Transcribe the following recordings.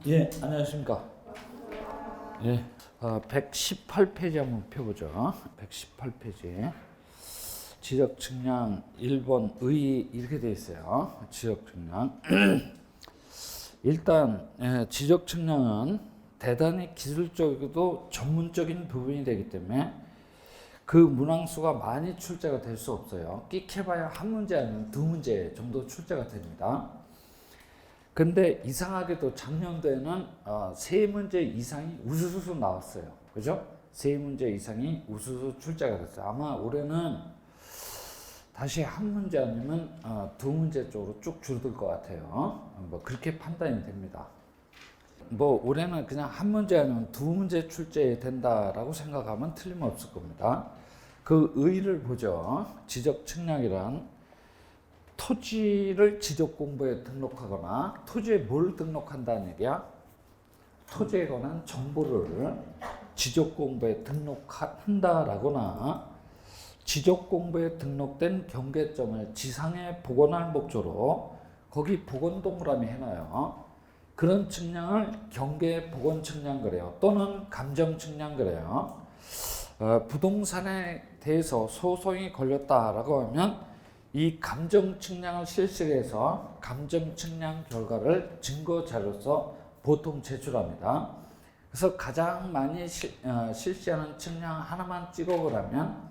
예, 안녕하십니까. 예, 118페이지 한번 펴보죠. 118페이지. 지적 측량 1번 의 이렇게 되어 있어요. 지적 측량. 일단 지적 측량은 대단히 기술적이고 전문적인 부분이 되기 때문에 그 문항수가 많이 출제가 될 수 없어요. 끽해봐야 한 문제 아니면 두 문제 정도 출제가 됩니다. 근데 이상하게도 작년도에는 세 문제 이상이 우수수 나왔어요. 그죠? 세 문제 이상이 우수수 출제가 됐어요. 아마 올해는 다시 한 문제 아니면 두 문제 쪽으로 쭉 줄어들 것 같아요. 뭐 그렇게 판단이 됩니다. 뭐 올해는 그냥 한 문제 아니면 두 문제 출제된다라고 생각하면 틀림없을 겁니다. 그 의의를 보죠. 지적 측량이란 토지를 지적 공부에 등록하거나 토지에 뭘 등록한다는 얘기야? 토지에 관한 정보를 지적 공부에 등록한다라거나 지적 공부에 등록된 경계점을 지상에 복원할 목적으로 거기 복원 동그라미 해놔요. 그런 측량을 경계 복원 측량 그래요. 또는 감정 측량 그래요. 부동산에 대해서 소송이 걸렸다라고 하면 이 감정 측량을 실시해서 감정 측량 결과를 증거 자료로서 보통 제출합니다. 그래서 가장 많이 실시하는 측량 하나만 찍어보라면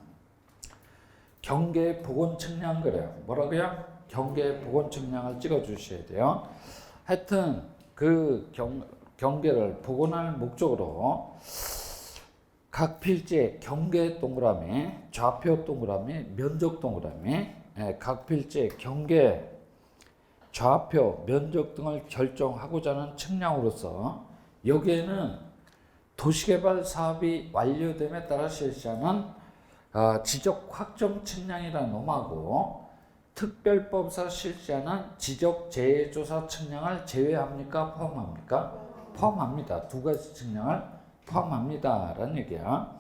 경계 복원 측량 그래요. 뭐라고요? 경계 복원 측량을 찍어 주셔야 돼요. 하여튼 그 경계를 복원할 목적으로 각 필지의 경계 동그라미, 좌표 동그라미, 면적 동그라미, 각 필지의 경계, 좌표, 면적 등을 결정하고자 하는 측량으로서 여기에는 도시개발 사업이 완료됨에 따라 실시하는 지적 확정 측량이라는 놈하고 특별법에서 실시하는 지적 재조사 측량을 제외합니까? 포함합니까? 포함합니다. 두 가지 측량을 포함합니다. 라는 얘기야.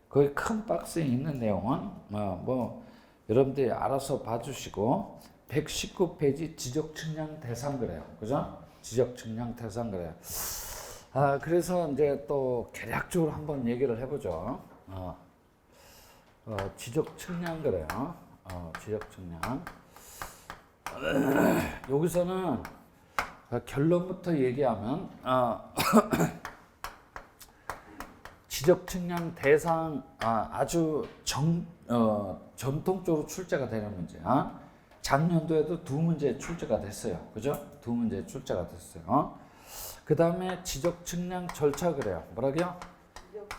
거기 큰 박스에 있는 내용은 뭐 여러분들이 알아서 봐주시고 119페이지 지적 측량 대상 그래요. 그죠? 지적 측량 대상 그래요. 그래서 이제 또 개략적으로 한번 얘기를 해보죠. 지적 측량 그래요. 지적 측량. 여기서는 결론부터 얘기하면 지적 측량 대상 아주 전통적으로 출제가 되는 문제야. 작년도에도 두 문제 출제가 됐어요. 그죠? 두 문제 출제가 됐어요. 그 다음에 지적 측량 절차 그래요. 뭐라고요?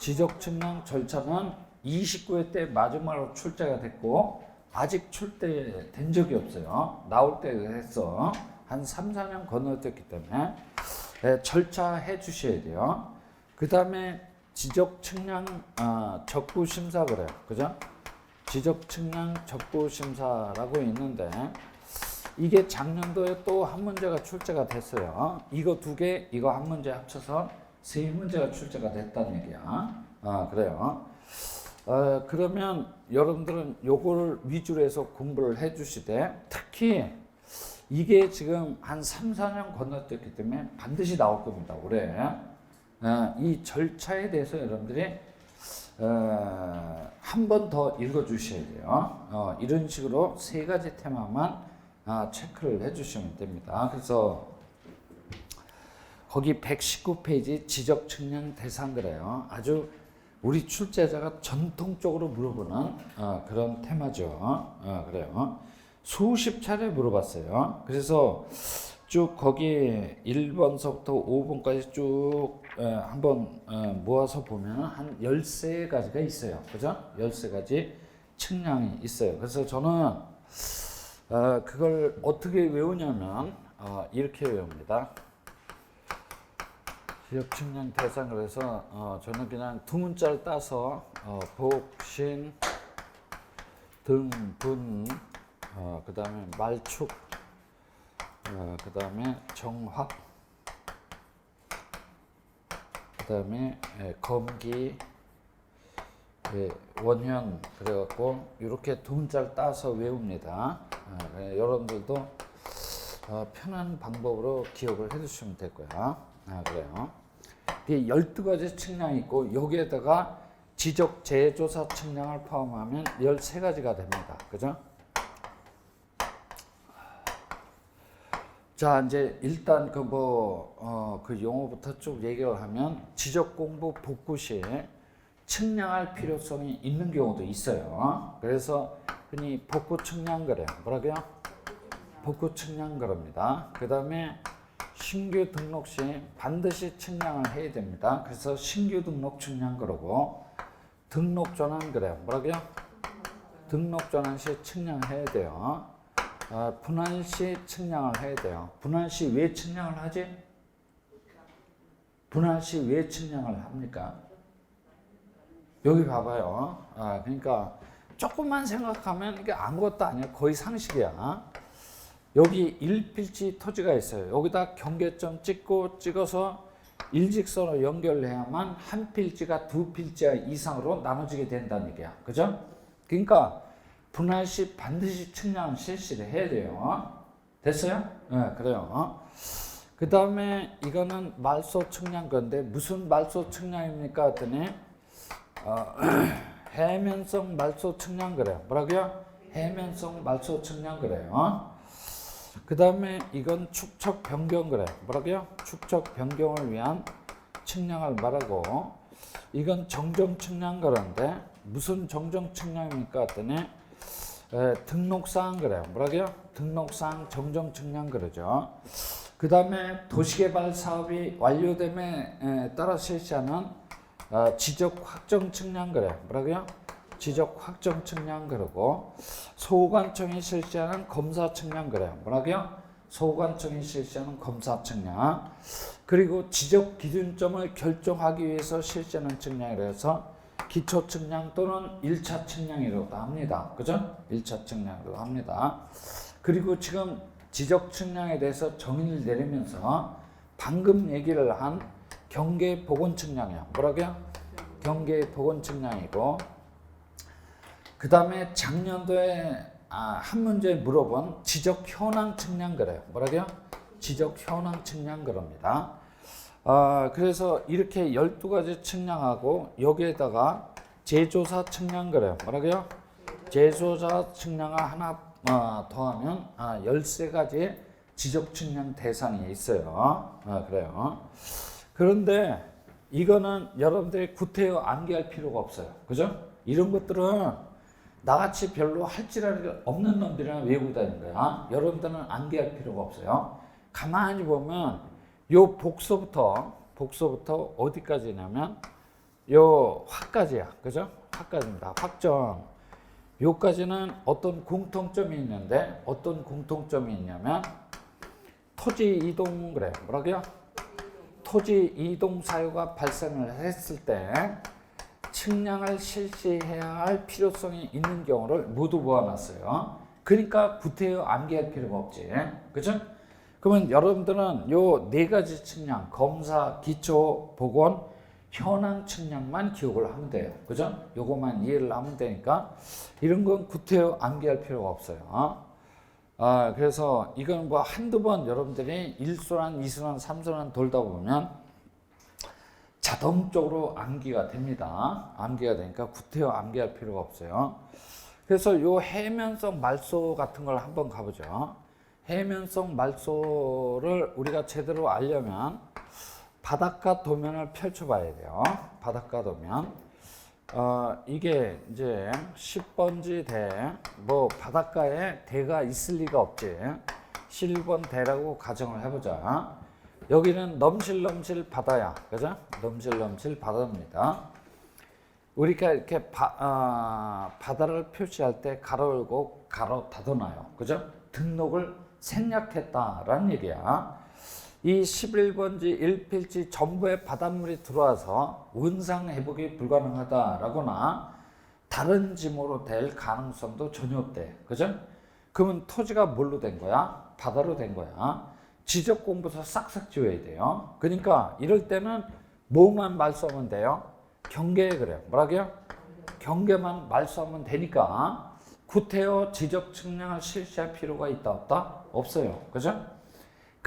지적 측량 절차는 29회 때 마지막으로 출제가 됐고 아직 출제된 적이 없어요. 나올 때 했어. 한 3, 4년 건너뛰었기 때문에 절차해 주셔야 돼요. 그 다음에 지적 측량 적부 심사 그래요. 그죠? 지적 측량 적부 심사라고 있는데 이게 작년도에 또 한 문제가 출제가 됐어요. 이거 두 개, 이거 한 문제 합쳐서 세 문제가 출제가 됐다는 얘기야. 그래요. 그러면 여러분들은 요걸 위주로 해서 공부를 해 주시되 특히 이게 지금 한 3, 4년 건너뛰었기 때문에 반드시 나올 겁니다. 올해. 이 절차에 대해서 여러분들이 한 번 더 읽어 주셔야 돼요. 이런 식으로 세 가지 테마만 체크를 해 주시면 됩니다. 그래서 거기 119페이지 지적 측량 대상 그래요. 아주 우리 출제자가 전통적으로 물어보는 그런 테마죠. 그래요. 수십 차례 물어봤어요. 그래서 쭉 거기 1번서부터 5번까지 쭉 한번 모아서 보면 한 13가지가 있어요. 그죠? 13가지 측량이 있어요. 그래서 저는 그걸 어떻게 외우냐면 이렇게 외웁니다. 지적 측량 대상 그래서 저는 그냥 두 문자를 따서 복신, 등분, 그 다음에 말축, 그 다음에 정확, 그 다음에 검기, 원현 그래갖고 이렇게 두 문자를 따서 외웁니다. 여러분들도 편한 방법으로 기억을 해주시면 될 거야. 그래요. 이게 12가지 측량이 있고 여기에다가 지적 재조사 측량을 포함하면 13가지가 됩니다. 그죠? 자, 이제 일단 그 용어부터 쭉 얘기를 하면 지적 공부 복구 시 측량할 필요성이 있는 경우도 있어요. 그래서 흔히 복구 측량 거래요. 뭐라고요? 복구 측량 거래입니다. 그 다음에 신규 등록 시 반드시 측량을 해야 됩니다. 그래서 신규 등록 측량 거래고 등록 전환 거래요. 뭐라고요? 등록 전환 시 측량해야 돼요. 분할 시 측량을 해야 돼요. 분할 시 왜 측량을 하지? 분할 시 왜 측량을 합니까? 여기 봐봐요. 그러니까 조금만 생각하면 이게 아무것도 아니야. 거의 상식이야. 여기 1필지 토지가 있어요. 여기다 경계점 찍어서 일직선으로 연결해야만 한 필지가 두 필지 이상으로 나눠지게 된다는 얘기야. 그죠? 그러니까 분할 시 반드시 측량을 실시를 해야 돼요. 됐어요? 네, 그래요. 그 다음에 이거는 말소 측량 건데 무슨 말소 측량입니까? 했더니 해면성 말소 측량 그래요. 뭐라고요? 해면성 말소 측량 그래요. 그 다음에 이건 축척 변경 그래요. 뭐라고요? 축척 변경을 위한 측량을 말하고 이건 정정 측량 그런데 무슨 정정 측량입니까? 했더니 등록사항 그래요. 뭐라고요? 등록사항 정정 측량 그러죠. 그 다음에 도시개발 사업이 완료됨에 따라 실시하는 지적 확정 측량 그래요. 뭐라고요? 지적 확정 측량 그러고 소관청이 실시하는 검사 측량 그래요. 뭐라고요? 소관청이 실시하는 검사 측량. 그리고 지적 기준점을 결정하기 위해서 실시하는 측량이라서 기초 측량 또는 1차 측량이라고도 합니다. 그죠? 1차 측량이라고 합니다. 그리고 지금 지적 측량에 대해서 정의를 내리면서 방금 얘기를 한 경계 보건 측량이야. 뭐라고요? 경계 보건 측량이고 그 다음에 작년도에 한 문제 물어본 지적 현황 측량 그래요. 뭐라고요? 지적 현황 측량 그럽니다. 그래서 이렇게 12가지 측량하고 여기에다가 재조사 측량 그래요. 뭐라고요? 재조사 측량을 하나 더하면 13가지 지적 측량 대상이 있어요. 그래요. 그런데 이거는 여러분들이 구태여 암기할 필요가 없어요. 그죠? 이런 것들은 나같이 별로 할 줄 없는 놈들이나 외우고 다니는 거야. 여러분들은 암기할 필요가 없어요. 가만히 보면 요 복소부터 어디까지냐면 요 화까지야. 그죠? 화까지입니다. 확정. 요까지는 어떤 공통점이 있는데 어떤 공통점이 있냐면 토지 이동 그래요. 뭐라고요? 토지 이동 사유가 발생을 했을 때 측량을 실시해야 할 필요성이 있는 경우를 모두 모아놨어요. 그러니까 구태여 암기할 필요가 없지. 그죠? 그러면 여러분들은 요 4가지 측량, 검사, 기초, 보건, 현황 측량만 기억을 하면 돼요. 그죠? 요것만 이해를 하면 되니까 이런 건 구태여 암기할 필요가 없어요. 그래서 이건 뭐 한두 번 여러분들이 1순환, 2순환, 3순환 돌다 보면 자동적으로 암기가 됩니다. 암기가 되니까 구태여 암기할 필요가 없어요. 그래서 요 해면성 말소 같은 걸 한번 가보죠. 해면성 말소를 우리가 제대로 알려면 바닷가 도면을 펼쳐봐야 돼요. 바닷가 도면. 이게 이제 10번지 대, 뭐 바닷가에 대가 있을 리가 없지. 11번 대라고 가정을 해보자. 여기는 넘실넘실 바다야. 그죠? 넘실넘실 바다입니다. 우리가 이렇게 바다를 표시할 때 가로 열고 가로 닫아놔요. 그죠? 등록을 생략했다라는 얘기야. 이 11번지 1필지 전부에 바닷물이 들어와서 원상 회복이 불가능하다라거나 다른 지모로 될 가능성도 전혀 없대. 그죠? 그러면 토지가 뭘로 된 거야? 바다로 된 거야. 지적 공부서 싹싹 지워야 돼요. 그러니까 이럴 때는 뭐만 말소하면 돼요? 경계에 그래요. 뭐라고요? 경계만 말소하면 되니까 구태여 지적 측량을 실시할 필요가 있다 없다? 없어요. 그죠?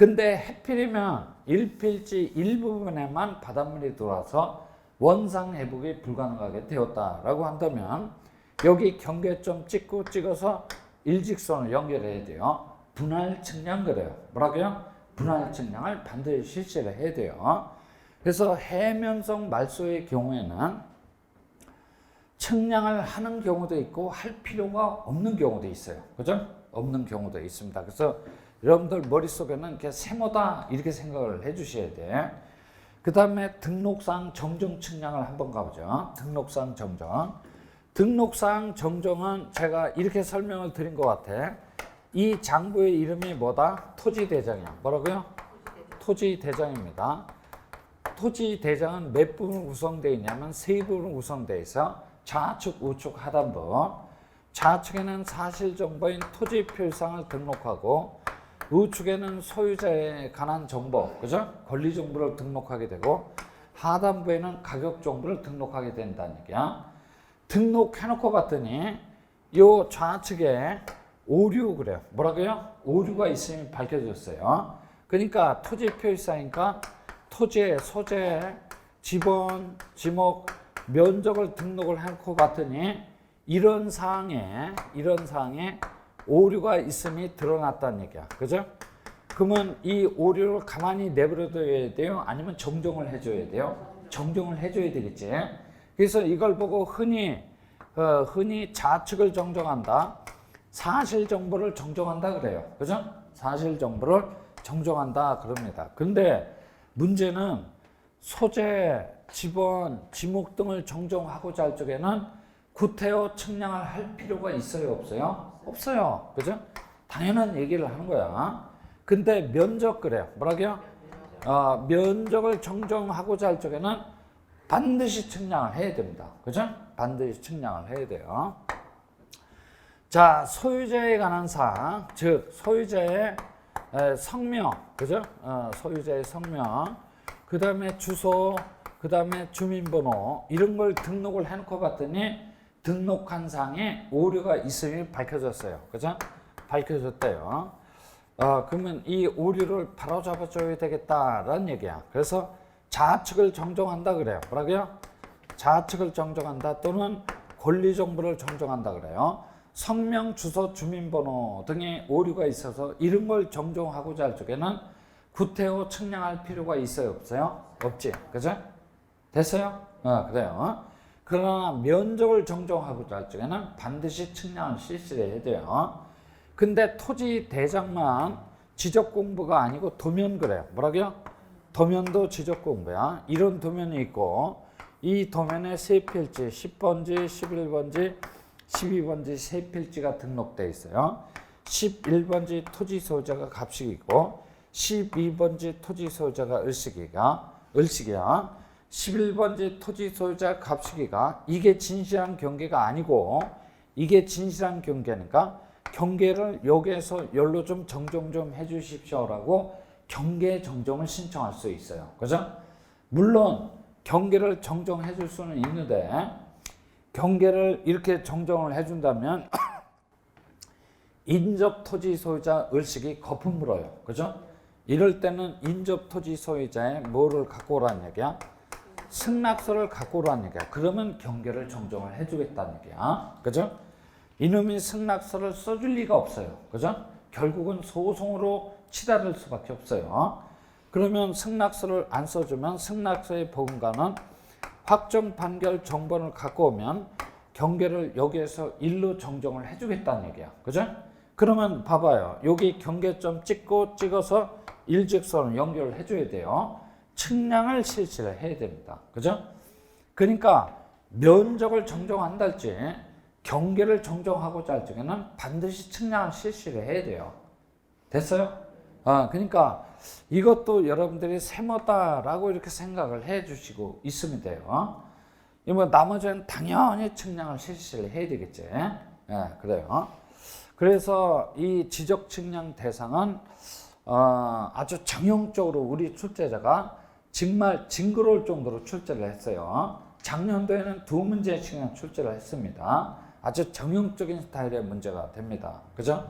근데 해필이면 일필지 일부분에만 바닷물이 들어와서 원상 회복이 불가능하게 되었다라고 한다면 여기 경계점 찍어서 일직선을 연결해야 돼요. 분할 측량 그래요. 뭐라고요? 분할 측량을 반드시 실시를 해야 돼요. 그래서 해면성 말소의 경우에는 측량을 하는 경우도 있고 할 필요가 없는 경우도 있어요. 그죠? 없는 경우도 있습니다. 그래서 여러분들 머릿속에는 이렇게 세모다 이렇게 생각을 해 주셔야 돼. 그 다음에 등록상 정정 측량을 한번 가보죠. 등록상 정정. 등록상 정정은 제가 이렇게 설명을 드린 것 같아. 이 장부의 이름이 뭐다? 토지대장이야. 뭐라고요? 토지대장입니다. 토지대장은 몇 부분 구성되어 있냐면 세 부분 구성되어 있어. 좌측, 우측, 하단부. 좌측에는 사실정보인 토지표시상을 등록하고 우측에는 소유자에 관한 정보, 그죠? 권리 정보를 등록하게 되고 하단부에는 가격 정보를 등록하게 된다는 얘기야. 등록해놓고 봤더니 요 좌측에 오류 그래요. 뭐라고요? 오류가 있음이 밝혀졌어요. 그러니까 토지표시사니까 토지의 소재, 지번, 지목, 면적을 등록을 해놓고 봤더니 이런 사항에 오류가 있음이 드러났다는 얘기야. 그죠? 그러면 이 오류를 가만히 내버려둬야 돼요? 아니면 정정을 해줘야 돼요? 정정을 해줘야 되겠지. 그래서 이걸 보고 흔히 좌측을 정정한다. 사실 정보를 정정한다 그래요. 그죠? 사실 정보를 정정한다 그럽니다. 근데 문제는 소재, 지번, 지목 등을 정정하고자 할 적에는 구태여 측량을 할 필요가 있어요, 없어요? 없어요. 그죠? 당연한 얘기를 하는 거야. 근데 면적 그래요. 뭐라고요? 면적을 정정하고자 할 적에는 반드시 측량을 해야 됩니다. 그죠? 반드시 측량을 해야 돼요. 자, 소유자에 관한 사항, 즉 소유자의 성명, 그죠? 소유자의 성명, 그 다음에 주소, 그 다음에 주민번호 이런 걸 등록을 해놓고 봤더니 등록한 사항에 오류가 있음이 밝혀졌어요. 그죠? 밝혀졌대요. 그러면 이 오류를 바로잡아 줘야 되겠다라는 얘기야. 그래서 좌측을 정정한다 그래요. 뭐라고요? 좌측을 정정한다 또는 권리 정보를 정정한다 그래요. 성명, 주소, 주민번호 등의 오류가 있어서 이런 걸 정정하고자 할 적에는 구태여 측량할 필요가 있어요, 없어요? 없지. 그죠? 됐어요? 그래요. 그러나 면적을 정정하고자 할 적에는 반드시 측량을 실시를 해야 돼요. 근데 토지 대장만 지적 공부가 아니고 도면 그래요. 뭐라고요? 도면도 지적 공부야. 이런 도면이 있고 이 도면에 세 필지 10번지, 11번지, 12번지 세 필지가 등록되어 있어요. 11번지 토지 소유자가 갑식이고 12번지 토지 소유자가 을식이야. 11번지 토지 소유자 갑식이가 이게 진실한 경계가 아니고 이게 진실한 경계니까 경계를 여기에서 열로 좀 정정 좀 해주십시오라고 경계 정정을 신청할 수 있어요. 그죠? 물론 경계를 정정해 줄 수는 있는데 경계를 이렇게 정정을 해준다면 인접 토지 소유자 을식이 거품 물어요. 그죠? 이럴 때는 인접 토지 소유자의 뭐를 갖고 오라는 얘기야? 승낙서를 갖고 오라는 얘기야. 그러면 경계를 정정을 해주겠다는 얘기야. 그죠? 이놈이 승낙서를 써줄 리가 없어요. 그죠? 결국은 소송으로 치달을 수밖에 없어요. 그러면 승낙서를 안 써주면 승낙서의 보금가는 확정 판결 정본을 갖고 오면 경계를 여기에서 일로 정정을 해주겠다는 얘기야. 그죠? 그러면 봐봐요. 여기 경계점 찍어서 일직선을 연결을 해줘야 돼요. 측량을 실시를 해야 됩니다. 그죠? 그러니까 면적을 정정한다 할지 경계를 정정하고자 할 적에는 반드시 측량을 실시를 해야 돼요. 됐어요? 그러니까 이것도 여러분들이 세모다라고 이렇게 생각을 해 주시고 있으면 돼요. 나머지는 당연히 측량을 실시를 해야 되겠지. 그래요. 그래서 이 지적 측량 대상은 아주 정형적으로 우리 출제자가 정말 징그러울 정도로 출제를 했어요. 작년도에는 2문제씩이나 출제를 했습니다. 아주 정형적인 스타일의 문제가 됩니다. 그죠?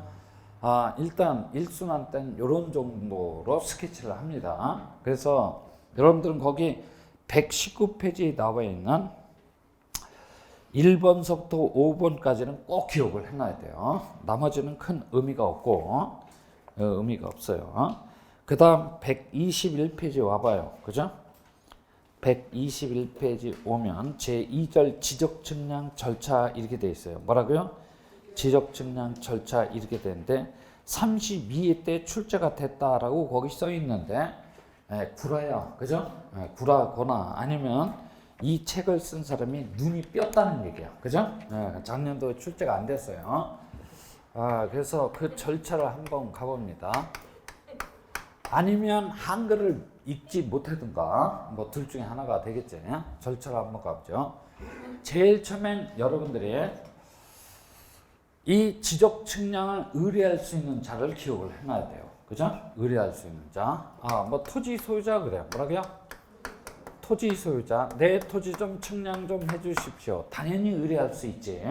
일단 일순환 때는 이런 정도로 스케치를 합니다. 그래서 여러분들은 거기 119페이지에 나와 있는 1번서부터 5번까지는 꼭 기억을 해놔야 돼요. 나머지는 큰 의미가 없고, 의미가 없어요. 그 다음 121페이지 와봐요. 그죠? 121페이지 오면 제2절 지적측량 절차 이렇게 돼 있어요. 뭐라고요? 지적측량 절차 이렇게 되는데 32회 때 출제가 됐다라고 거기 써 있는데 구라야. 그죠? 구라거나 아니면 이 책을 쓴 사람이 눈이 뼈다는 얘기야. 그죠? 작년도에 출제가 안 됐어요. 그래서 그 절차를 한번 가봅니다. 아니면 한글을 읽지 못하든가 뭐 둘 중에 하나가 되겠지. 절차를 한번 가보죠. 제일 처음엔 여러분들이 이 지적 측량을 의뢰할 수 있는 자를 기억을 해놔야 돼요. 그죠? 의뢰할 수 있는 자. 뭐 토지 소유자 그래요. 뭐라고요? 토지 소유자. 내 토지 좀 측량 좀 해주십시오. 당연히 의뢰할 수 있지.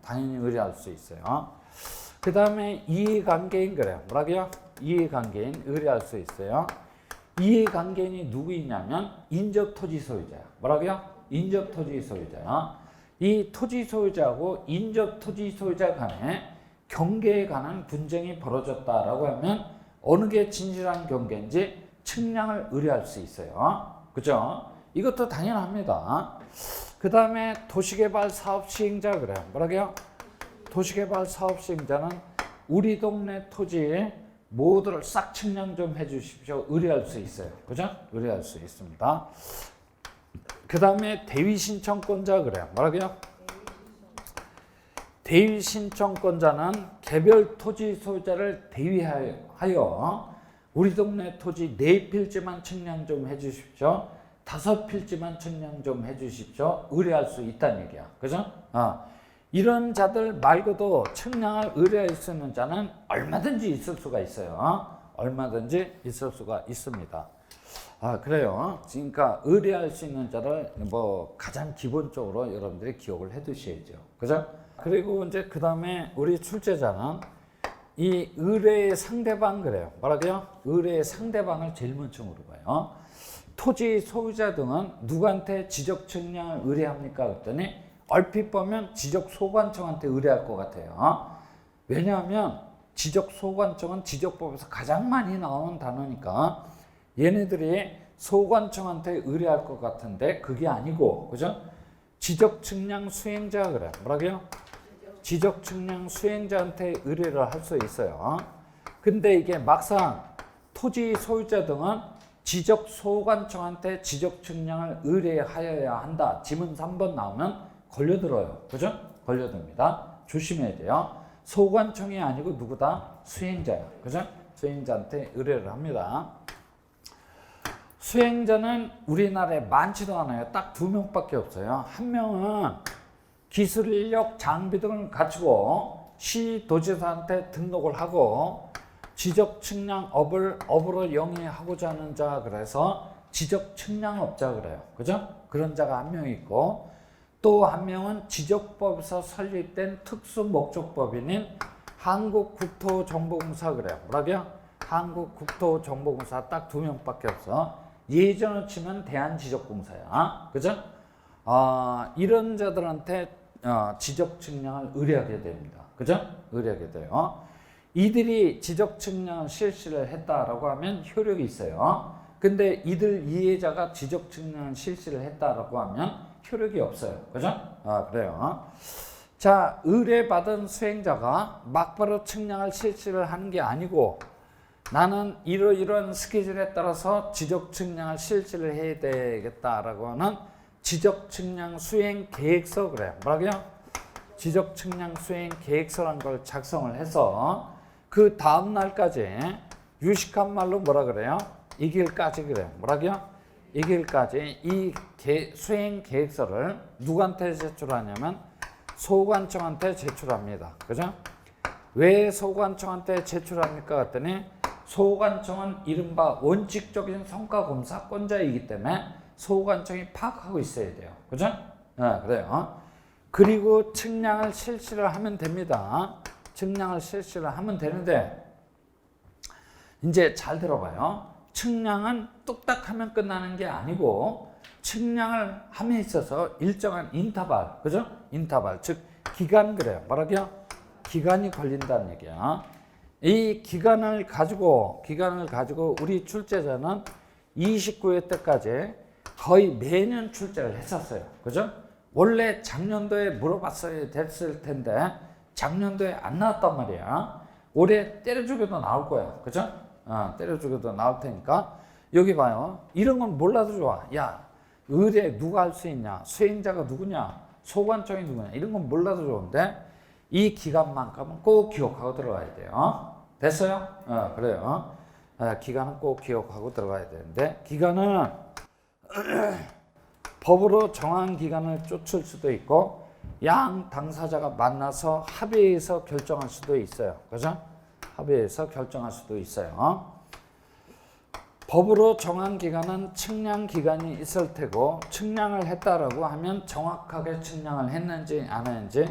당연히 의뢰할 수 있어요. 그 다음에 이해관계인 그래요. 뭐라고요? 이해관계인 의뢰할 수 있어요. 이해관계인이 누구이냐면 인접토지 소유자야. 뭐라고요? 인접토지 소유자야. 이 토지 소유자하고 인접토지 소유자 간에 경계에 관한 분쟁이 벌어졌다라고 하면 어느 게 진실한 경계인지 측량을 의뢰할 수 있어요. 그죠? 이것도 당연합니다. 그 다음에 도시개발 사업 시행자 그래요. 뭐라고요? 도시개발 사업 시행자는 우리 동네 토지에 모두를 싹 측량 좀 해주십시오. 의뢰할 수 있어요. 그죠? 의뢰할 수 있습니다. 그 다음에 대위신청권자 그래요. 뭐라고요? 대위신청권자는 개별 토지 소유자를 대위하여 우리 동네 토지 4필지만 측량 좀 해주십시오. 5필지만 측량 좀 해주십시오. 의뢰할 수 있다는 얘기야. 그죠? 이런 자들 말고도 측량을 의뢰할 수 있는 자는 얼마든지 있을 수가 있어요. 얼마든지 있을 수가 있습니다. 그래요. 그러니까 의뢰할 수 있는 자를 뭐 가장 기본적으로 여러분들이 기억을 해 두셔야죠. 그죠? 그리고 이제 그 다음에 우리 출제자는 이 의뢰의 상대방 그래요. 뭐라고요? 의뢰의 상대방을 제일 먼저 물어봐요. 토지 소유자 등은 누구한테 지적 측량을 의뢰합니까? 그랬더니 얼핏 보면 지적소관청한테 의뢰할 것 같아요. 왜냐하면 지적소관청은 지적법에서 가장 많이 나오는 단어니까 얘네들이 소관청한테 의뢰할 것 같은데 그게 아니고, 그죠? 지적측량 수행자 그래. 뭐라고요? 지적측량 수행자한테 의뢰를 할 수 있어요. 근데 이게 막상 토지 소유자 등은 지적소관청한테 지적측량을 의뢰하여야 한다. 지문 3번 나오면 걸려들어요. 그죠? 걸려듭니다. 조심해야 돼요. 소관청이 아니고 누구다? 수행자야. 그죠? 수행자한테 의뢰를 합니다. 수행자는 우리나라에 많지도 않아요. 딱 2명밖에 없어요. 한 명은 기술 인력 장비 등을 갖추고 시도지사한테 등록을 하고 지적 측량업을 업으로 영위하고자 하는 자, 그래서 지적 측량업자 그래요. 그죠? 그런 자가 한 명 있고, 또 한 명은 지적법에서 설립된 특수 목적법인인 한국국토정보공사 그래요. 뭐라고요? 한국국토정보공사 딱 2명밖에 없어. 예전으로 치면 대한지적공사야. 그죠? 이런 자들한테 지적 측량을 의뢰하게 됩니다. 그죠? 의뢰하게 돼요. 이들이 지적 측량을 실시를 했다라고 하면 효력이 있어요. 근데 이들 이해자가 지적 측량을 실시를 했다라고 하면 효력이 없어요. 그죠? 그래요. 자, 의뢰받은 수행자가 막바로 측량을 실시를 하는 게 아니고 나는 이러이러한 스케줄에 따라서 지적 측량을 실시를 해야 되겠다라고 하는 지적 측량 수행 계획서 그래요. 뭐라고요? 지적 측량 수행 계획서라는 걸 작성을 해서 그 다음 날까지 유식한 말로 뭐라 그래요? 이 길까지 그래요. 뭐라고요? 이 길까지 이 수행 계획서를 누구한테 제출하냐면 소관청한테 제출합니다. 그죠? 왜 소관청한테 제출합니까? 그랬더니 소관청은 이른바 원칙적인 성과검사권자이기 때문에 소관청이 파악하고 있어야 돼요. 그죠? 그래요. 그리고 측량을 실시를 하면 됩니다. 측량을 실시를 하면 되는데 이제 잘 들어봐요. 측량은 뚝딱 하면 끝나는 게 아니고 측량을 함에 있어서 일정한 인터벌, 그죠? 인터벌, 즉 기간 그래요. 뭐라고요? 기간이 걸린다는 얘기야. 이 기간을 가지고 우리 출제자는 29회 때까지 거의 매년 출제를 했었어요. 그죠? 원래 작년도에 물어봤어야 됐을 텐데 작년도에 안 나왔단 말이야. 올해 때려주기도 나올 거야. 그죠? 때려주기도 나올 테니까 여기 봐요. 이런 건 몰라도 좋아. 야, 의뢰 누가 할 수 있냐? 수행자가 누구냐? 소관청이 누구냐? 이런 건 몰라도 좋은데 이 기간만큼은 꼭 기억하고 들어가야 돼요. 됐어요? 그래요. 기간은 꼭 기억하고 들어가야 되는데 기간은 법으로 정한 기간을 쫓을 수도 있고 양 당사자가 만나서 합의해서 결정할 수도 있어요. 그죠? 합의해서 결정할 수도 있어요. 법으로 정한 기간은 측량 기간이 있을 테고 측량을 했다라고 하면 정확하게 측량을 했는지 안 했는지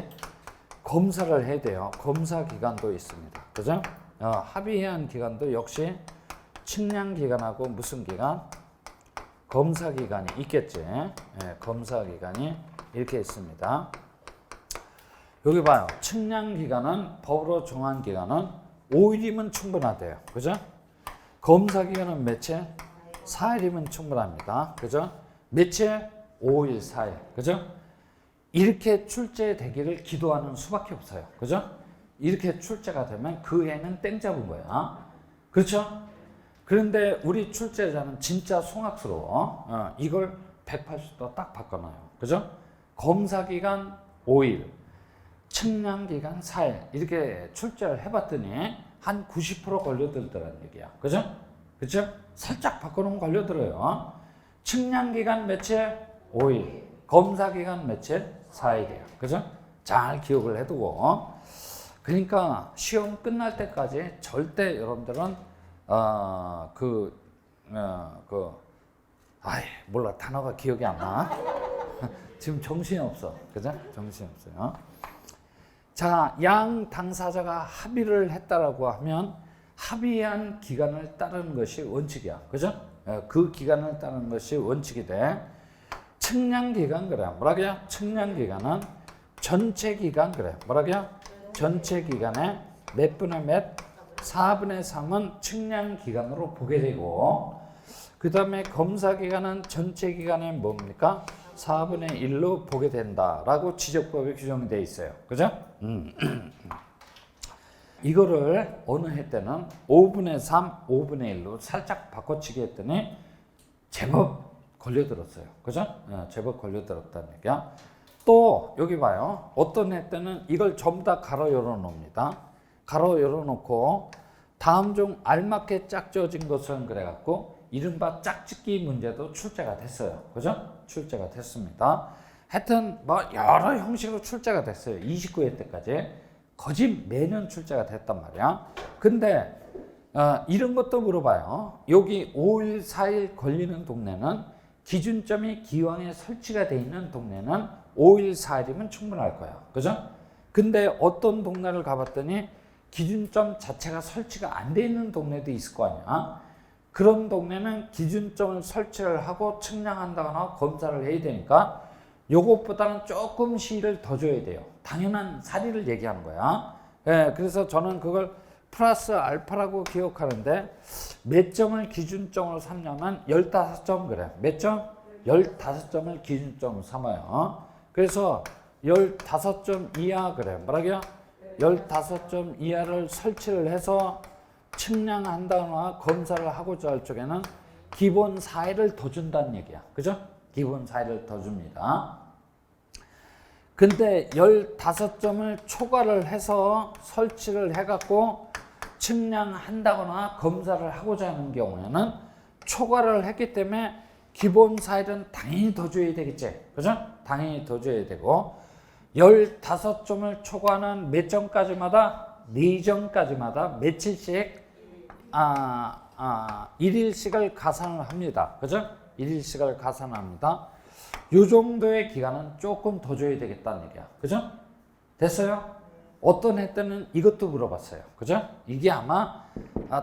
검사를 해야 돼요. 검사 기간도 있습니다. 그죠? 합의한 기간도 역시 측량 기간하고 무슨 기간? 검사 기간이 있겠지. 검사 기간이 이렇게 있습니다. 여기 봐요. 측량 기간은 법으로 정한 기간은 5일이면 충분하대요. 그죠? 검사 기간은 며칠? 4일이면 충분합니다. 그죠? 며칠? 5일, 4일. 그죠? 이렇게 출제되기를 기도하는 수밖에 없어요. 그죠? 이렇게 출제가 되면 그 해는 땡 잡은 거야. 그렇죠? 그런데 우리 출제자는 진짜 송악스러워. 이걸 180도 딱 바꿔놔요. 그죠? 검사기간 5일, 측량기간 4일 이렇게 출제를 해봤더니 한 90% 걸려들더라는 얘기야. 그죠? 그죠? 살짝 바꿔놓으면 걸려들어요. 측량기간 며칠? 5일. 검사기간 며칠? 4일이에요. 그죠? 잘 기억을 해두고. 그러니까 시험 끝날 때까지 절대 여러분들은 몰라 단어가 기억이 안 나. 지금 정신이 없어. 그죠? 정신이 없어요. 자, 양 당사자가 합의를 했다라고 하면 합의한 기간을 따르는 것이 원칙이야. 그죠? 그 기간을 따르는 것이 원칙이 돼. 측량 기간 그래. 뭐라고요? 측량 기간은 전체 기간 그래. 뭐라고요? 전체 기간에 몇 분의 몇? 4분의 3은 측량 기간으로 보게 되고 그 다음에 검사 기간은 전체 기간에 뭡니까? 4분의 1로 보게 된다라고 지적법에 규정이 되어 있어요. 그죠? 이거를 어느 해 때는 5분의 3, 5분의 1로 살짝 바꿔치기 했더니 제법 걸려들었어요. 그죠? 제법 걸려들었다는 얘기야. 또 여기 봐요. 어떤 해 때는 이걸 전부 다 가로 열어놓습니다. 가로 열어놓고 다음 중 알맞게 짝지어진 것은 그래갖고 이른바 짝짓기 문제도 출제가 됐어요. 그죠? 출제가 됐습니다. 하여튼 뭐 여러 형식으로 출제가 됐어요. 29회 때까지 거짓 매년 출제가 됐단 말이야. 근데 이런 것도 물어봐요. 여기 5일, 4일 걸리는 동네는 기준점이 기왕에 설치가 돼 있는 동네는 5일, 4일이면 충분할 거야. 그죠? 근데 어떤 동네를 가봤더니 기준점 자체가 설치가 안 돼 있는 동네도 있을 거 아니야. 그런 동네는 기준점을 설치를 하고 측량한다거나 검사를 해야 되니까 요것보다는 조금 시일을 더 줘야 돼요. 당연한 사리를 얘기하는 거야. 그래서 저는 그걸 플러스 알파라고 기억하는데 몇 점을 기준점으로 삼냐면 15점 그래. 몇 점? 15점을 기준점으로 삼아요. 그래서 15점 이하 그래. 뭐라고요? 15점 이하를 설치를 해서 측량한다거나 검사를 하고자 할 쪽에는 기본 4일을 더 준다는 얘기야. 그죠? 기본 4일을 더 줍니다. 근데 15점을 초과를 해서 설치를 해갖고 측량한다거나 검사를 하고자 하는 경우에는 초과를 했기 때문에 기본 4일은 당연히 더 줘야 되겠지. 그죠? 당연히 더 줘야 되고 15점을 초과하는 몇 점까지마다 4점까지마다 며칠씩 1일씩을 가산을 합니다. 그죠? 1일씩을 가산합니다. 이 정도의 기간은 조금 더 줘야 되겠다는 얘기야. 그죠? 됐어요? 어떤 해 때는 이것도 물어봤어요. 그죠? 이게 아마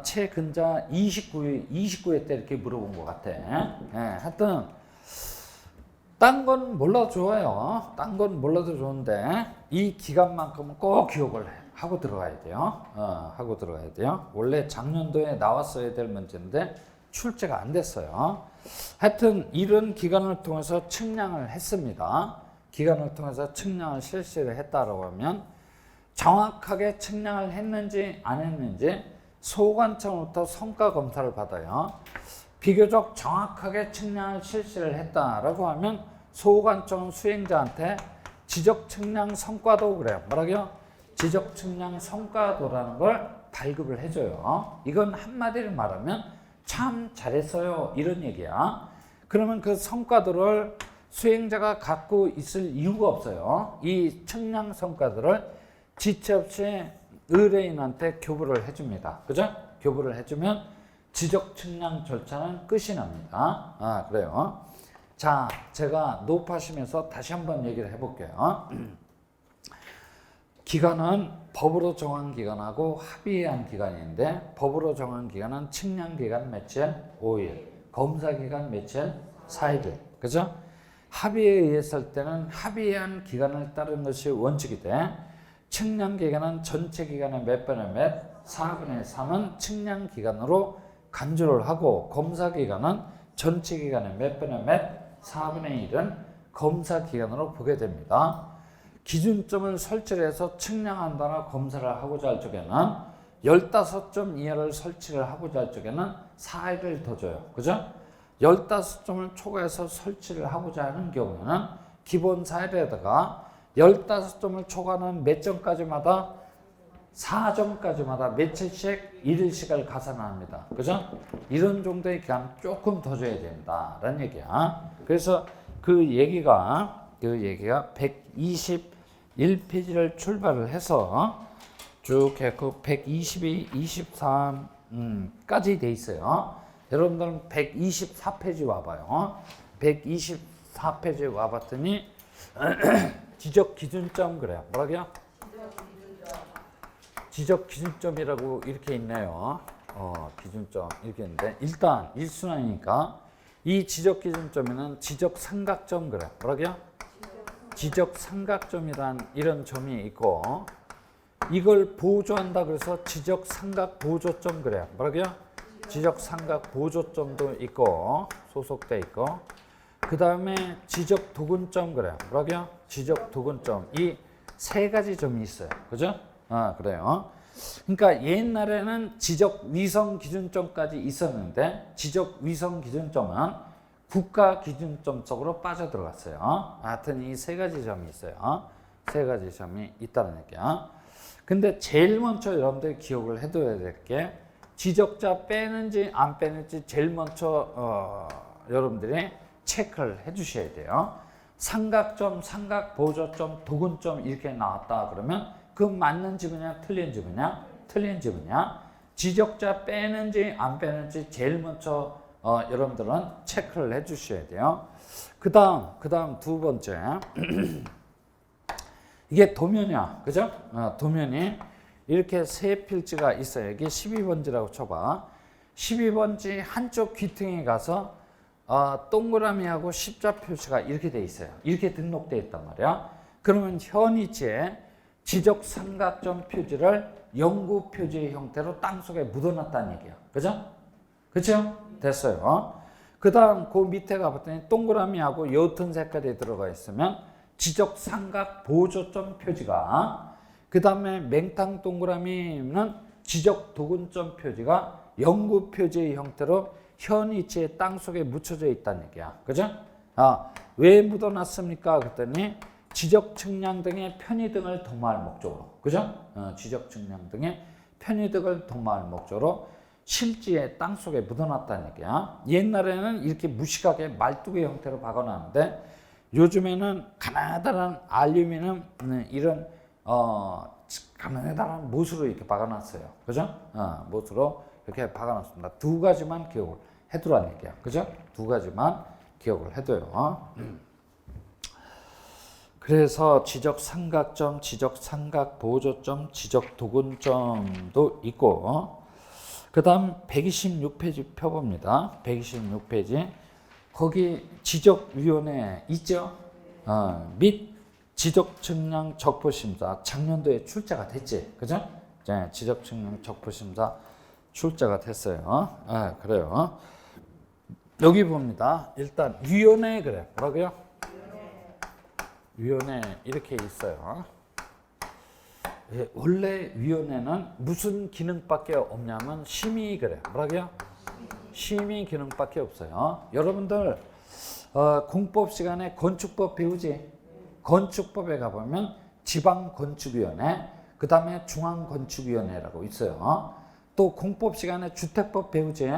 최근자 29회 때 이렇게 물어본 것 같아. 하여튼 딴 건 몰라도 좋아요. 딴 건 몰라도 좋은데 이 기간만큼은 꼭 기억을 하고 들어가야 돼요. 하고 들어가야 돼요. 원래 작년도에 나왔어야 될 문제인데 출제가 안 됐어요. 하여튼 이런 기간을 통해서 측량을 했습니다. 기간을 통해서 측량을 실시를 했다라고 하면 정확하게 측량을 했는지 안 했는지 소관청으로부터 성과 검사를 받아요. 비교적 정확하게 측량을 실시를 했다라고 하면 소관청은 수행자한테 지적 측량 성과도 그래요. 뭐라고요? 지적 측량 성과도라는 걸 발급을 해줘요. 이건 한마디로 말하면 참 잘했어요 이런 얘기야. 그러면 그 성과도를 수행자가 갖고 있을 이유가 없어요. 이 측량 성과들을 지체 없이 의뢰인한테 교부를 해줍니다. 그죠? 교부를 해주면 지적 측량 절차는 끝이 납니다. 그래요. 자, 제가 녹화하시면서 다시 한번 얘기를 해볼게요. 기간은 법으로 정한 기간하고 합의한 기간인데 법으로 정한 기간은 측량 기간 며칠? 5일. 검사 기간 며칠? 4일. 그죠? 합의에 의해서 할 때는 합의한 기간을 따르는 것이 원칙이 돼. 측량 기간은 전체 기간의 몇 분의 몇? 4분의 3은 측량 기간으로 간주를 하고 검사 기간은 전체 기간의 몇 분의 몇? 4분의 1은 검사 기간으로 보게 됩니다. 기준점을 설치해서 측량한다나 검사를 하고자 할 적에는 15점 이하를 설치를 하고자 할 적에는 4일을 더 줘요. 그죠? 15점을 초과해서 설치를 하고자 하는 경우에는 기본 4일에다가 15점을 초과하는 몇 점까지마다 4점까지마다 며칠씩 1일씩을 가산합니다. 그죠? 이런 정도의 기간 조금 더 줘야 된다라는 얘기야. 그래서 그 얘기가 121페이지를 출발을 해서 쭉 해서 122, 23까지 돼 있어요. 여러분들은 124페이지 와봐요. 124페이지 와봤더니 지적 기준점 그래요. 뭐라고요? 지적 기준점이라고 이렇게 있네요. 기준점 이렇게 있는데 일단 1순위니까 이 지적 기준점에는 지적 삼각점 그래. 뭐라고요? 지적 삼각점이란 이런 점이 있고 이걸 보조한다 그래서 지적 삼각 보조점 그래요. 뭐라고요? 지적 삼각 보조점도 있고 소속돼 있고 그 다음에 지적 도근점 그래요. 뭐라고요? 지적 도근점 이 세 가지 점이 있어요. 그죠? 그래요. 그러니까 옛날에는 지적 위성 기준점까지 있었는데 지적 위성 기준점은 국가 기준점 속으로 빠져들어갔어요. 하여튼 이 세 가지 점이 있어요. 세 가지 점이 있다는 얘기야. 근데 제일 먼저 여러분들이 기억을 해둬야 될 게 지적자 빼는지 안 빼는지 제일 먼저 여러분들이 체크를 해 주셔야 돼요. 삼각점, 삼각보조점, 도근점 이렇게 나왔다 그러면 그 맞는 지분이냐 틀린 지분이냐? 틀린 지분이냐? 지적자 빼는지 안 빼는지 제일 먼저 여러분들은 체크를 해 주셔야 돼요. 그 다음 두 번째 이게 도면이야. 그죠? 도면이 이렇게 세 필지가 있어요. 이게 12번지라고 쳐봐. 12번지 한쪽 귀퉁이에 가서 동그라미하고 십자 표시가 이렇게 돼 있어요. 이렇게 등록되어 있단 말이야. 그러면 현 위치에 지적 삼각점 표지를 영구 표지의 형태로 땅속에 묻어놨다는 얘기야. 그죠? 그죠? 됐어요. 그 다음 그 밑에 가봤더니 동그라미하고 옅은 색깔이 들어가 있으면 지적 삼각 보조점 표지가 그 다음에 맹탕 동그라미는 지적 도근점 표지가 영구 표지의 형태로 현 위치에 땅속에 묻혀져 있다는 얘기야. 그죠? 왜 묻어놨습니까? 그랬더니 지적 측량 등의 편의 등을 도모할 목적으로. 그죠? 지적 측량 등의 편의 등을 도모할 목적으로 실지에 땅속에 묻어놨다는 얘기야. 옛날에는 이렇게 무식하게 말뚝의 형태로 박아놨는데 요즘에는 가느다란 알루미늄 이런 가느다란 못으로 이렇게 박아놨어요. 그죠? 못으로 이렇게 박아놨습니다. 두 가지만 기억을 해두라는 얘기야. 그죠? 두 가지만 기억을 해둬요. 그래서 지적 삼각점, 지적 삼각 보조점, 지적 도근점도 있고, 그 다음 126페이지 펴봅니다. 126페이지. 거기 지적위원회 있죠? 및 지적측량 적부심사 작년도에 출제가 됐지, 그죠? 네, 지적측량 적부심사 출제가 됐어요. 그래요. 여기 봅니다. 일단 위원회 그래. 뭐라고요? 위원회 이렇게 있어요. 원래 위원회는 무슨 기능밖에 없냐면 심의 그래. 뭐라고요? 심의 기능밖에 없어요. 여러분들 공법 시간에 건축법 배우지? 건축법에 가보면 지방건축위원회, 그 다음에 중앙건축위원회라고 있어요. 또 공법 시간에 주택법 배우지?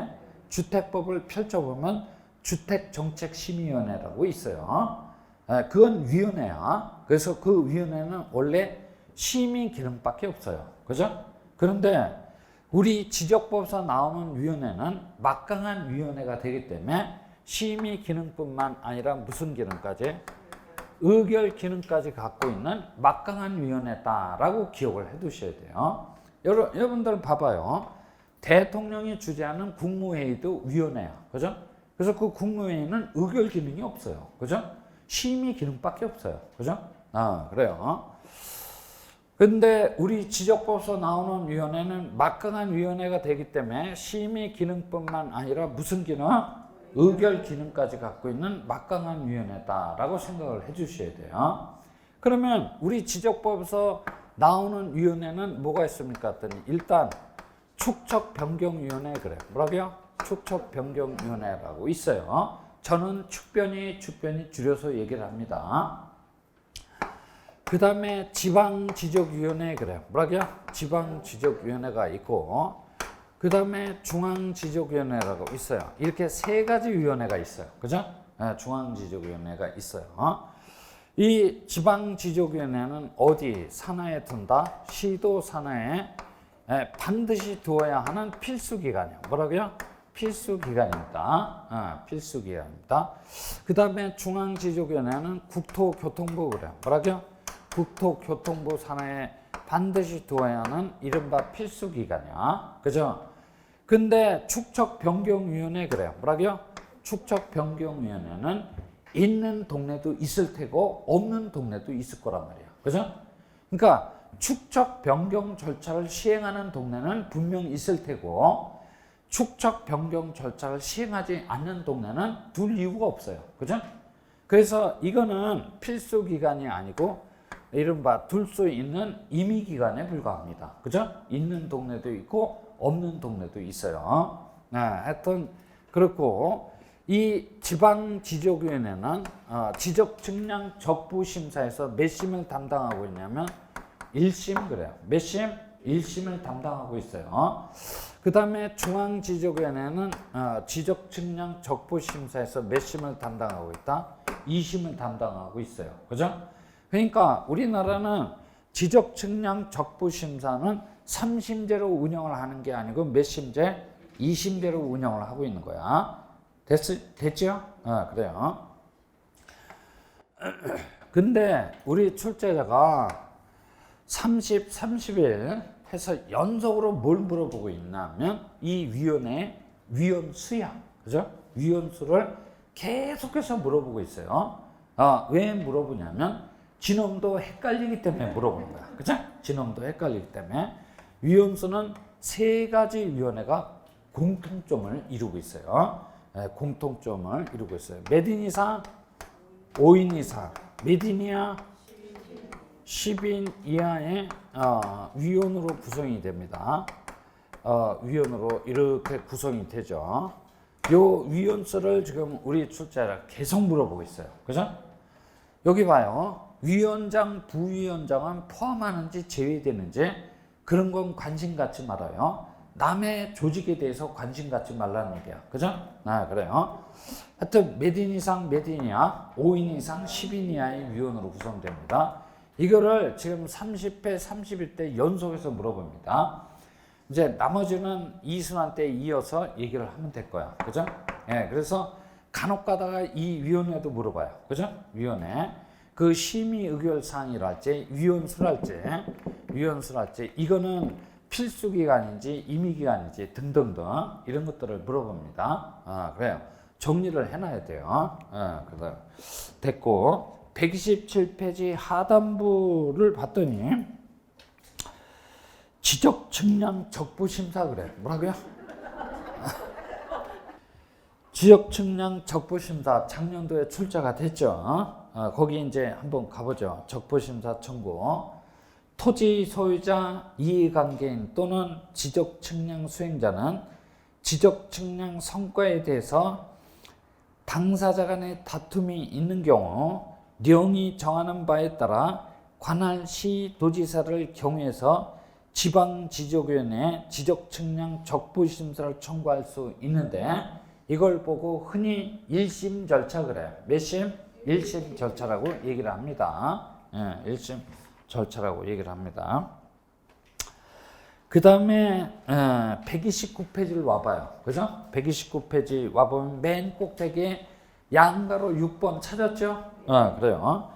주택법을 펼쳐보면 주택정책심의위원회라고 있어요. 그건 위원회야. 그래서 그 위원회는 원래 심의 기능밖에 없어요. 그죠? 그런데 우리 지적법에서 나오는 위원회는 막강한 위원회가 되기 때문에 심의 기능뿐만 아니라 무슨 기능까지? 의결 기능까지 갖고 있는 막강한 위원회다라고 기억을 해 두셔야 돼요. 여러분들 봐봐요. 대통령이 주재하는 국무회의도 위원회야. 그죠? 그래서 그 국무회의는 의결 기능이 없어요. 그죠? 심의 기능밖에 없어요. 그죠? 그래요. 근데 우리 지적법에서 나오는 위원회는 막강한 위원회가 되기 때문에 심의 기능뿐만 아니라 무슨 기능? 의결 기능까지 갖고 있는 막강한 위원회다라고 생각을 해 주셔야 돼요. 그러면 우리 지적법에서 나오는 위원회는 뭐가 있습니까? 했더니 일단 축척변경위원회 그래. 뭐라고요? 축척변경위원회라고 있어요. 저는 축변이 줄여서 얘기를 합니다. 그 다음에 지방지적위원회 그래. 뭐라고요? 지방지적위원회가 있고, 그 다음에 중앙지적위원회라고 있어요. 이렇게 세 가지 위원회가 있어요. 그죠? 중앙지적위원회가 있어요. 이 지방지적위원회는 어디 산하에 둔다? 시도 산하에 반드시 두어야 하는 필수기관이에요. 뭐라고요? 필수기관입니다. 필수기관입니다. 그 다음에 중앙지적위원회는 국토교통부 그래요. 뭐라고요? 국토교통부 산하에 반드시 두어야 하는 이른바 필수기관이야. 그죠? 근데 축척변경위원회 그래요. 뭐라고요? 축척변경위원회는 있는 동네도 있을 테고 없는 동네도 있을 거란 말이야. 그죠? 그러니까 축척 변경 절차를 시행하는 동네는 분명 있을 테고 축척 변경 절차를 시행하지 않는 동네는 둘 이유가 없어요. 그죠? 그래서 이거는 필수 기간이 아니고 이른바 둘 수 있는 임의 기간에 불과합니다. 그죠? 있는 동네도 있고 없는 동네도 있어요. 하여튼 그렇고 이 지방지적위원회는 지적측량 적부심사에서 몇 심을 담당하고 있냐면 1심 그래요. 몇 심? 1심을 담당하고 있어요. 그 다음에 중앙지적위원회는 지적측량 적부심사에서 몇 심을 담당하고 있다? 2심을 담당하고 있어요. 그죠? 그러니까 우리나라는 지적측량 적부심사는 3심제로 운영을 하는 게 아니고 몇 심제? 2심제로 운영을 하고 있는 거야. 됐죠? 그래요. 근데 우리 출제자가 30, 30일 해서 연속으로 뭘 물어보고 있냐면 이 위원회 위원수야. 그죠? 위원수를 계속해서 물어보고 있어요. 왜 물어보냐면 진험도 헷갈리기 때문에 물어보는 거야. 그죠? 진험도 헷갈리기 때문에 위원수는 세 가지 위원회가 공통점을 이루고 있어요. 공통점을 이루고 있어요. 몇 인 이상? 5인 이상. 몇 인이야? 10인 이하의 위원으로 구성이 됩니다. 위원으로 이렇게 구성이 되죠. 요 위원수를 지금 우리 출제자가 계속 물어보고 있어요. 그죠? 여기 봐요. 위원장, 부위원장은 포함하는지 제외되는지 그런 건 관심 갖지 말아요. 남의 조직에 대해서 관심 갖지 말라는 얘기야. 그죠? 그래요. 하여튼 몇 인 이상 몇 인이야? 5인 이상 10인 이하의 위원으로 구성됩니다. 이거를 지금 30회, 31대 연속해서 물어봅니다. 이제 나머지는 이순환 때 이어서 얘기를 하면 될 거야. 그죠? 그래서 간혹 가다가 이 위원회도 물어봐요. 그죠? 위원회. 그 심의 의결 사항이랄지 위헌수랄지 이거는 필수 기간인지 임의 기간인지 등등등 이런 것들을 물어봅니다. 그래요. 정리를 해놔야 돼요. 그래서 됐고 127페이지 하단부를 봤더니 지적 측량 적부 심사 그래. 뭐라고요? 지적 측량 적부 심사 작년도에 출제가 됐죠. 거기 이제 한번 가보죠. 적부 심사 청구. 토지 소유자, 이해관계인 또는 지적 측량 수행자는 지적 측량 성과에 대해서 당사자 간의 다툼이 있는 경우 령이 정하는 바에 따라 관할 시 도지사를 경우에서 지방지적위원회에 지적 측량 적부 심사를 청구할 수 있는데 이걸 보고 흔히 1심 절차 그래요. 몇 심? 1심 절차라고 얘기를 합니다. 1심 절차라고 얘기를 합니다. 그 다음에 129페이지를 와봐요. 그죠? 129페이지 와보면 맨 꼭대기에 양가로 6번 찾았죠? 그래요.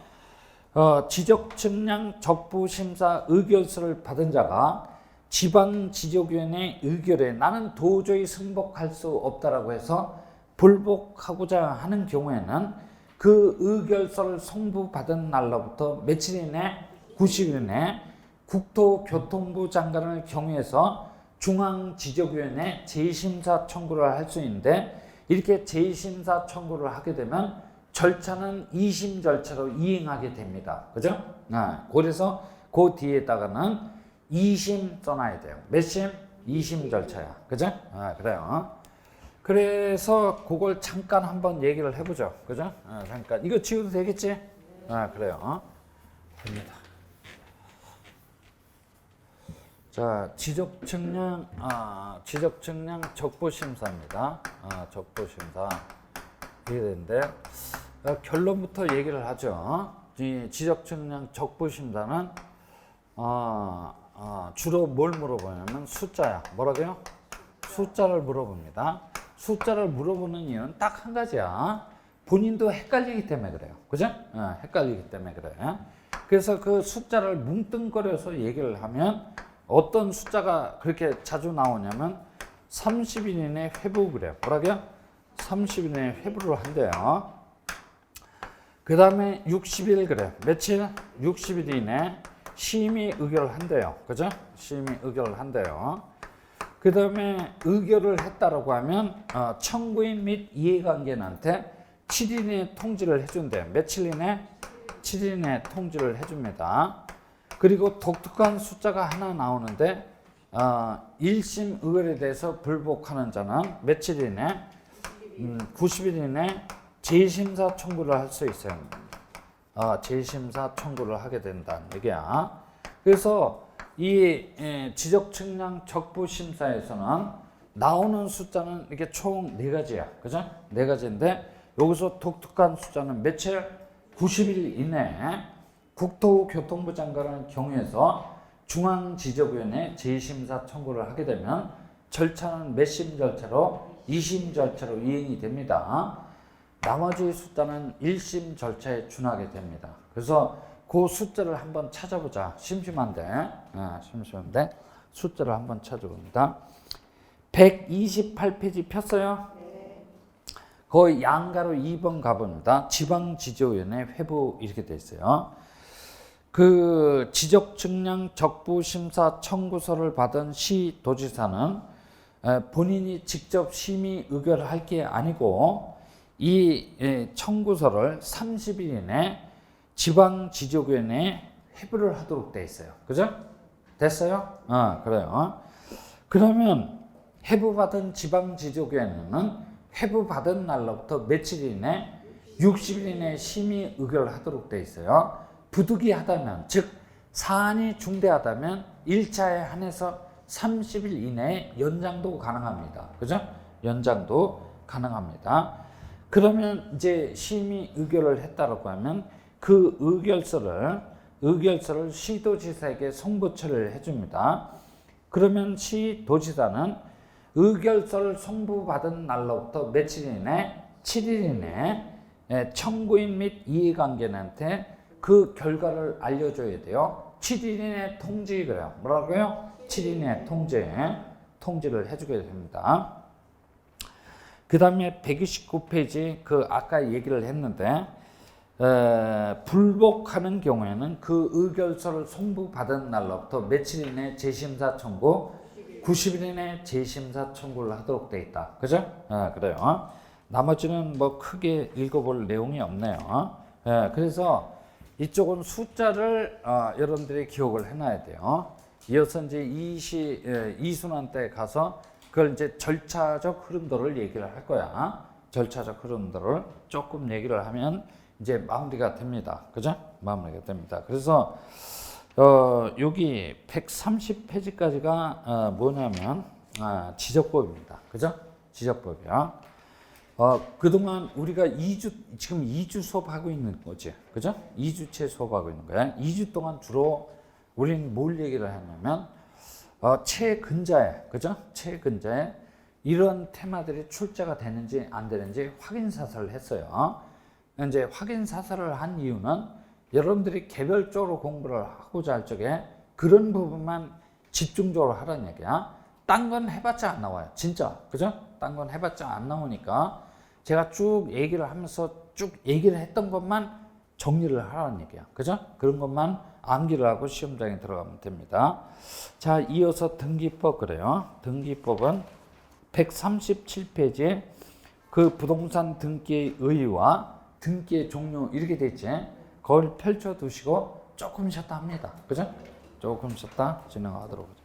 지적 측량 적부 심사 의결서를 받은 자가 지방지적위원회 의결에 나는 도저히 승복할 수 없다라고 해서 불복하고자 하는 경우에는 그 의결서를 송부받은 날로부터 며칠 이내 90일 이내 국토교통부 장관을 경우에서 중앙지적위원회 재심사 청구를 할 수 있는데 이렇게 재심사 청구를 하게 되면 절차는 2심 절차로 이행하게 됩니다. 그죠? 그래서 그 뒤에다가는 2심 써놔야 돼요. 몇 심? 2심 절차야. 그죠? 그래요. 그래서 그걸 잠깐 한번 얘기를 해보죠. 그죠? 잠깐. 이거 지워도 되겠지? 그래요. 됩니다. 자, 지적 측량 적부 심사입니다. 적부 심사. 이게 되는데, 결론부터 얘기를 하죠. 이 지적 측량 적부 심사는, 주로 뭘 물어보냐면 숫자야. 뭐라고요? 숫자를 물어봅니다. 숫자를 물어보는 이유는 딱 한 가지야. 본인도 헷갈리기 때문에 그래요. 그죠? 헷갈리기 때문에 그래. 그래서 그 숫자를 뭉뚱거려서 얘기를 하면 어떤 숫자가 그렇게 자주 나오냐면 30일 이내 회부 그래요. 뭐라고요? 30일 이내 회부를 한대요. 그 다음에 60일 그래요. 며칠? 60일 이내 심의 의결을 한대요. 그죠? 심의 의결을 한대요. 그 다음에 의결을 했다라고 하면 청구인 및 이해관계인한테 7일 이내 통지를 해준대요. 며칠 이내? 7일 이내 통지를 해줍니다. 그리고 독특한 숫자가 하나 나오는데 1심 의결에 대해서 불복하는 자는 며칠 이내? 90일 이내 재심사 청구를 할 수 있어요. 재심사 청구를 하게 된다는 얘기야. 그래서 이 지적 측량 적부 심사에서는 나오는 숫자는 이렇게 총 4가지야. 그죠? 4가지인데 여기서 독특한 숫자는 며칠? 90일 이내에 국토교통부 장관을 경우에서 중앙지적위원회 재심사 청구를 하게 되면 절차는 몇 심 절차로? 2심 절차로 이행이 됩니다. 나머지 숫자는 1심 절차에 준하게 됩니다. 그래서 그 숫자를 한번 찾아보자. 심심한데 숫자를 한번 찾아봅니다. 128페이지 폈어요? 거의 양가로 2번 가봅니다. 지방지적위원회 회부 이렇게 돼 있어요. 그 지적 측량 적부 심사 청구서를 받은 시도지사는 본인이 직접 심의 의결할 게 아니고 이 청구서를 30일 이내 지방지적위원회에 회부를 하도록 돼 있어요. 그죠? 됐어요? 그래요. 그러면 회부받은 지방지적위원회는 회부받은 날로부터 며칠 이내 60일 이내 심의 의결을 하도록 돼 있어요. 부득이하다면, 즉 사안이 중대하다면 1차에 한해서 30일 이내에 연장도 가능합니다. 그죠? 연장도 가능합니다. 그러면 이제 심의 의결을 했다라고 하면 그 의결서를 시도지사에게 송부 처리를 해줍니다. 그러면 시도지사는 의결서를 송부받은 날로부터 며칠 이내? 7일 이내 청구인 및 이해관계인한테 그 결과를 알려줘야 돼요. 7인의 통지 그래요. 뭐라고요? 7인의 통지를 해주게 됩니다. 그 다음에 129페이지 그 아까 얘기를 했는데 불복하는 경우에는 그 의결서를 송부받은 날로부터 며칠 이내 재심사 청구 90일 이내 재심사 청구를 하도록 돼 있다. 그죠? 그래요. 나머지는 뭐 크게 읽어볼 내용이 없네요. 그래서 이쪽은 숫자를 여러분들이 기억을 해놔야 돼요. 이어서 이제 이순환 때 가서 그걸 이제 절차적 흐름도를 얘기를 할 거야. 절차적 흐름도를 조금 얘기를 하면 이제 마무리가 됩니다. 그죠? 마무리가 됩니다. 그래서 여기 130페이지까지가 뭐냐면 지적법입니다. 그죠? 지적법이야. 그동안 우리가 지금 2주 수업하고 있는 거지. 그죠? 2주째 수업하고 있는 거야. 2주 동안 주로 우리는 뭘 얘기를 하냐면 최근자에, 그죠? 최근자에 이런 테마들이 출제가 되는지 안 되는지 확인 사설을 했어요. 이제 확인 사설을 한 이유는 여러분들이 개별적으로 공부를 하고자 할 적에 그런 부분만 집중적으로 하라는 얘기야. 딴 건 해봤자 안 나와요. 진짜. 그죠? 딴 건 해봤자 안 나오니까 제가 쭉 얘기를 하면서 쭉 얘기를 했던 것만 정리를 하라는 얘기야. 그죠? 그런 것만 암기를 하고 시험장에 들어가면 됩니다. 자, 이어서 등기법 그래요. 등기법은 137페이지에 그 부동산 등기의 의의와 등기의 종료 이렇게 돼 있지. 그걸 펼쳐 두시고 조금 쉬었다 합니다. 그죠? 조금 쉬었다 진행하도록 하죠.